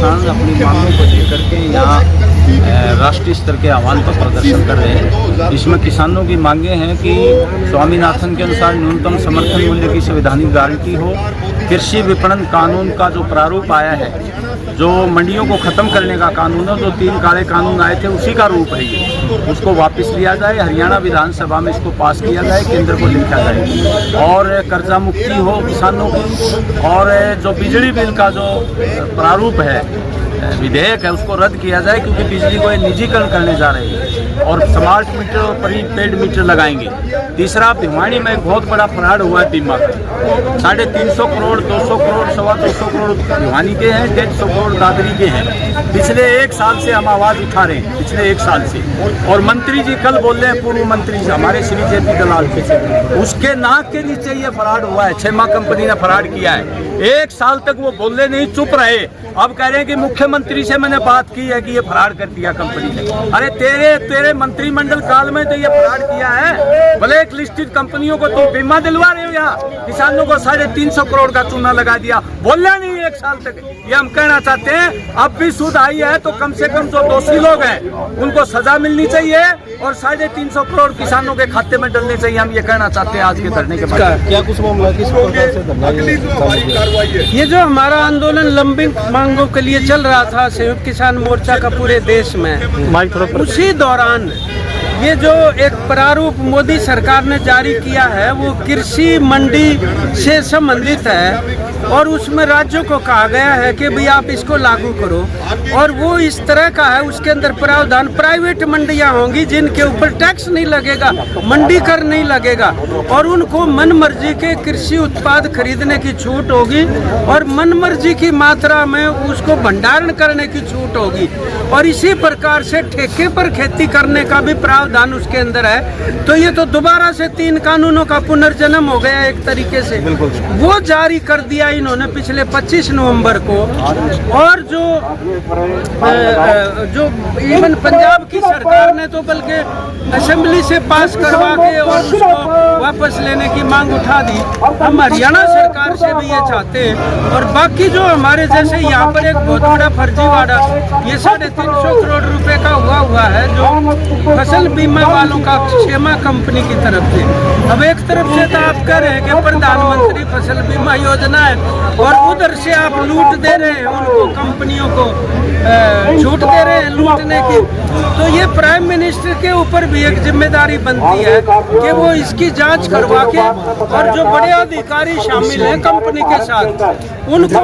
किसान अपनी मांगों को लेकर के यहाँ राष्ट्रीय स्तर के आह्वान पर प्रदर्शन कर रहे हैं। इसमें किसानों की मांगे हैं कि स्वामीनाथन के अनुसार न्यूनतम समर्थन मूल्य की संवैधानिक गारंटी हो, कृषि विपणन कानून का जो प्रारूप आया है, जो मंडियों को ख़त्म करने का कानून है, जो 3 काले कानून आए थे उसी का रूप है ये, उसको वापस लिया जाए, हरियाणा विधानसभा में इसको पास किया जाए, केंद्र को लिखा जाए और कर्जा मुक्ति हो किसानों की। और जो बिजली बिल का जो प्रारूप है, विधेयक है, उसको रद्द किया जाए क्योंकि बिजली को निजीकरण करने जा रहे हैं और स्मार्ट मीटर और प्रीपेड मीटर लगाएंगे। तीसरा, भिवानी में एक बहुत बड़ा फ्रॉड हुआ है बीमा का। 350 करोड़, 200 करोड़, 225 करोड़ भिवानी के हैं, 150 करोड़ दादरी के हैं। पिछले 1 साल से हम आवाज़ उठा रहे हैं, पिछले 1 साल से। और मंत्री जी कल बोल रहे हैं, पूर्व मंत्री जी हमारे श्री जेपी दलाल के, उसके नाक के नीचे ये फ्रॉड हुआ है। छेमा कंपनी ने फ्रॉड किया है। 1 साल तक वो बोले नहीं, चुप रहे। अब कह रहे हैं कि मुख्यमंत्री से मैंने बात की है कि ये फ्रॉड कर दिया कंपनी ने। अरे तेरे मंत्रिमंडल काल में तो ये फ्रॉड किया है। ब्लैक लिस्टेड कंपनियों को तुम बीमा दिलवा रहे हो, यहाँ किसानों को 350 करोड़ का चूना लगा दिया, बोलना नहीं 1 साल तक। ये हम कहना चाहते हैं, अब भी सूद आई है तो कम से कम जो दोषी लोग हैं उनको सजा मिलनी चाहिए और 350 करोड़ किसानों के खाते में डलने चाहिए। हम ये कहना चाहते हैं आज के धरने के बाद। क्या कुछ मामला किस प्रकार से धरना? ये जो हमारा आंदोलन लंबी मांगों के लिए चल रहा था संयुक्त किसान मोर्चा का पूरे देश में, उसी दौरान ये जो एक प्रारूप मोदी सरकार ने जारी किया है वो कृषि मंडी से संबंधित है और उसमें राज्यों को कहा गया है कि भाई आप इसको लागू करो। और वो इस तरह का है, उसके अंदर प्रावधान प्राइवेट मंडियां होंगी जिनके ऊपर टैक्स नहीं लगेगा, मंडी कर नहीं लगेगा और उनको मन मर्जी के कृषि उत्पाद खरीदने की छूट होगी और मन मर्जी की मात्रा में उसको भंडारण करने की छूट होगी। और इसी प्रकार से ठेके पर खेती करने का भी प्रावधान उसके अंदर है। तो ये तो दोबारा से 3 कानूनों का पुनर्जन्म हो गया एक तरीके से। वो जारी कर दिया इन्होंने पिछले 25 नवंबर को। और जो इवन पंजाब की सरकार ने तो बल्कि असेंबली से पास करवा के और उसको वापस लेने की मांग उठा दी। हम हरियाणा सरकार से भी ये चाहते हैं। और बाकी जो हमारे जैसे यहाँ पर एक बहुत बड़ा फर्जीवाड़ा, ये 350 करोड़ रुपए का हुआ है जो फसल बीमा वालों का छेमा कंपनी की तरफ से। अब एक तरफ से तो आप कह रहे हैं कि प्रधानमंत्री फसल बीमा योजना है और उधर से आप लूट दे रहे हैं उनको, कंपनियों को छूट दे रहे हैं लूटने की। तो ये प्राइम मिनिस्टर के ऊपर भी एक जिम्मेदारी बनती है कि वो इसकी जांच करवा के और जो बड़े अधिकारी शामिल हैं कंपनी के साथ उनको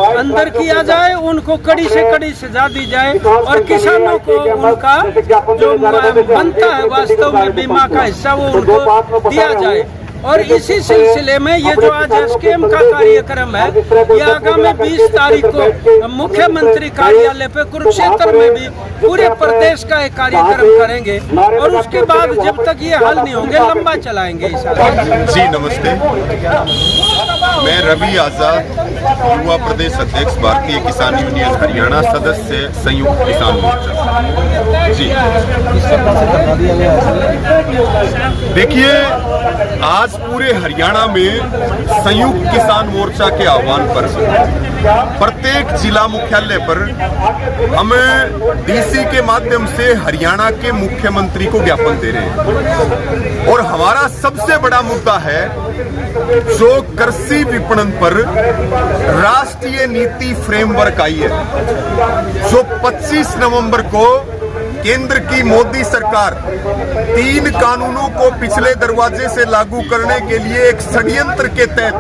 अंदर किया जाए, उनको कड़ी से कड़ी सजा दी जाए और किसानों को उनका जो बनता है वास्तव में बीमा का हिस्सा वो उनको दिया जाए। और इसी सिलसिले में ये जो आज एसकेएम का कार्यक्रम है, ये आगामी 20 तारीख को मुख्यमंत्री कार्यालय पे कुरुक्षेत्र में भी पूरे प्रदेश का एक कार्यक्रम करेंगे और उसके बाद जब तक ये हल नहीं होंगे लंबा चलाएंगे। जी नमस्ते, मैं रवि आजाद, युवा प्रदेश अध्यक्ष भारतीय किसान यूनियन हरियाणा, सदस्य संयुक्त किसान मोर्चा। जी देखिए, आज पूरे हरियाणा में संयुक्त किसान मोर्चा के आह्वान पर प्रत्येक जिला मुख्यालय पर हमें डीसी के माध्यम से हरियाणा के मुख्यमंत्री को ज्ञापन दे रहे हैं। और हमारा सबसे बड़ा मुद्दा है जो कृषि विपणन पर राष्ट्रीय नीति फ्रेमवर्क आई है, जो 25 नवंबर को केंद्र की मोदी सरकार 3 कानूनों को पिछले दरवाजे से लागू करने के लिए एक षड्यंत्र के तहत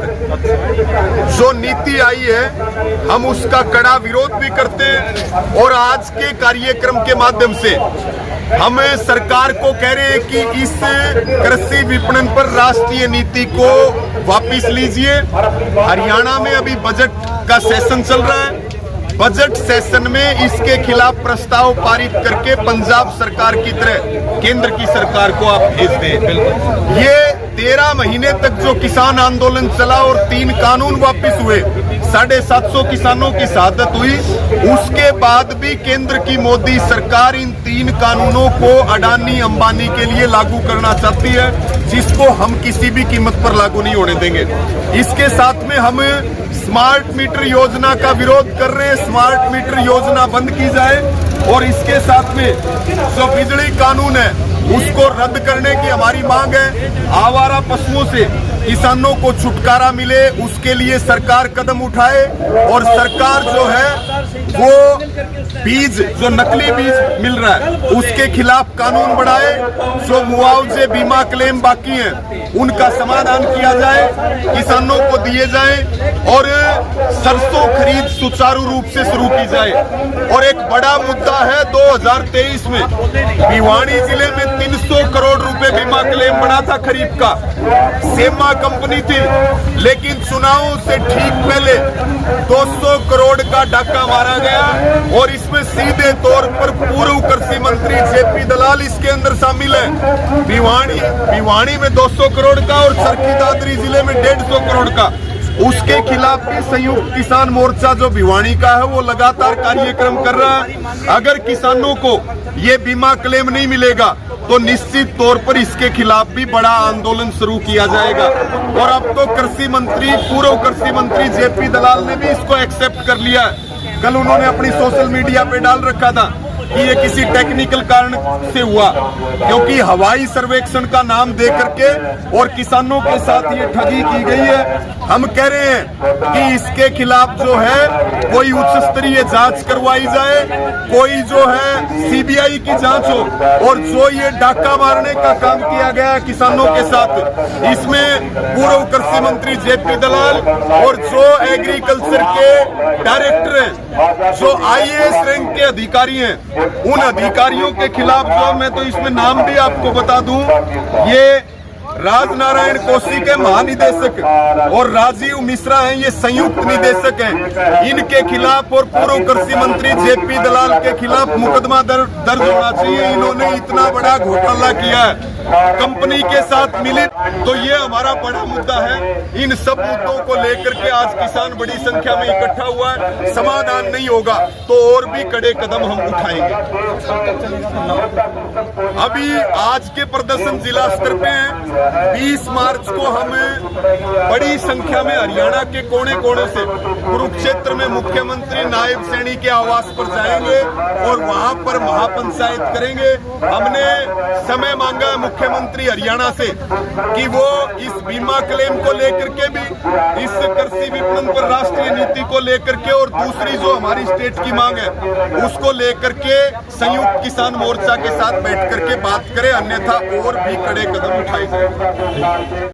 जो नीति आई है, हम उसका कड़ा विरोध भी करते हैं। और आज के कार्यक्रम के माध्यम से हम सरकार को कह रहे हैं कि इस कृषि विपणन पर राष्ट्रीय नीति को वापस लीजिए। हरियाणा में अभी बजट का सेशन चल रहा है, बजट सेशन में इसके खिलाफ प्रस्ताव पारित करके पंजाब सरकार की तरह केंद्र की सरकार को आप भेज दें। ये 13 महीने तक जो किसान आंदोलन चला और 3 कानून वापस हुए, 750 किसानों की शहादत हुई, उसके बाद भी केंद्र की मोदी सरकार इन 3 कानूनों को अडानी अंबानी के लिए लागू करना चाहती है। जिसको हम किसी भी कीमत पर लागू नहीं होने देंगे। इसके साथ में हम स्मार्ट मीटर योजना का विरोध कर रहे हैं। स्मार्ट मीटर योजना बंद की जाए और इसके साथ में जो बिजली कानून है उसको रद्द करने की हमारी मांग है। आवारा पशुओं से किसानों को छुटकारा मिले, उसके लिए सरकार कदम उठाए और सरकार जो है वो बीज, जो नकली बीज मिल रहा है उसके खिलाफ कानून बढ़ाए। जो मुआवजे बीमा क्लेम बाकी हैं उनका समाधान किया जाए, किसानों को दिए जाए और सरसों खरीद सुचारू रूप से शुरू की जाए। और एक बड़ा मुद्दा है, 2023 में भिवानी जिले में 300 करोड़ रुपए बीमा क्लेम बना था खरीफ का। सेमा कंपनी थी, लेकिन चुनावों से ठीक पहले 200 करोड़ का डाका मारा गया और इसमें सीधे तौर पर पूर्व कृषि मंत्री जेपी दलाल इसके अंदर शामिल है। भिवानी में 200 करोड़ का और चरखी दादरी जिले में 150 करोड़ का। उसके खिलाफ भी संयुक्त किसान मोर्चा जो भिवानी का है वो लगातार कार्यक्रम कर रहा है। अगर किसानों को ये बीमा क्लेम नहीं मिलेगा तो निश्चित तौर पर इसके खिलाफ भी बड़ा आंदोलन शुरू किया जाएगा। और अब तो पूर्व कृषि मंत्री जेपी दलाल ने भी इसको एक्सेप्ट कर लिया है। कल उन्होंने अपनी सोशल मीडिया पे डाल रखा था कि ये किसी टेक्निकल कारण से हुआ, क्योंकि हवाई सर्वेक्षण का नाम दे करके और किसानों के साथ ये ठगी की गई है। हम कह रहे हैं कि इसके खिलाफ जो है कोई उच्च स्तरीय जांच करवाई जाए, कोई जो है सीबीआई की जांच हो और जो ये डाका मारने का काम किया गया है किसानों के साथ, इसमें पूर्व कृषि मंत्री जेपी दलाल और जो एग्रीकल्चर के डायरेक्टर हैं, जो आईएएस रैंक के अधिकारी हैं, उन अधिकारियों के खिलाफ जो, मैं तो इसमें नाम भी आपको बता दूं, ये राजनारायण कोसी के महानिदेशक और राजीव मिश्रा हैं, ये संयुक्त निदेशक हैं। इनके खिलाफ और पूर्व कृषि मंत्री जेपी दलाल के खिलाफ मुकदमा दर्ज होना चाहिए। इन्होंने इतना बड़ा घोटाला किया है कंपनी के साथ मिलित, तो ये हमारा बड़ा मुद्दा है। इन सब मुद्दों को लेकर के आज किसान बड़ी संख्या में इकट्ठा हुआ है। समाधान नहीं होगा तो और भी कड़े कदम हम उठाएंगे। अभी आज के प्रदर्शन जिला स्तर पे हैं। 20 मार्च को हम बड़ी संख्या में हरियाणा के कोने कोने से कुरुक्षेत्र में मुख्यमंत्री नायब सैनी के आवास पर जाएंगे और वहां पर महापंचायत करेंगे। हमने समय मांगा है मुख्यमंत्री हरियाणा से कि वो इस बीमा क्लेम को लेकर के भी, इस कृषि विपणन पर राष्ट्रीय नीति को लेकर के और दूसरी जो हमारी स्टेट की मांग है उसको लेकर के संयुक्त किसान मोर्चा के साथ बैठ करके बात करें, अन्यथा और भी कड़े कदम उठाए जाए।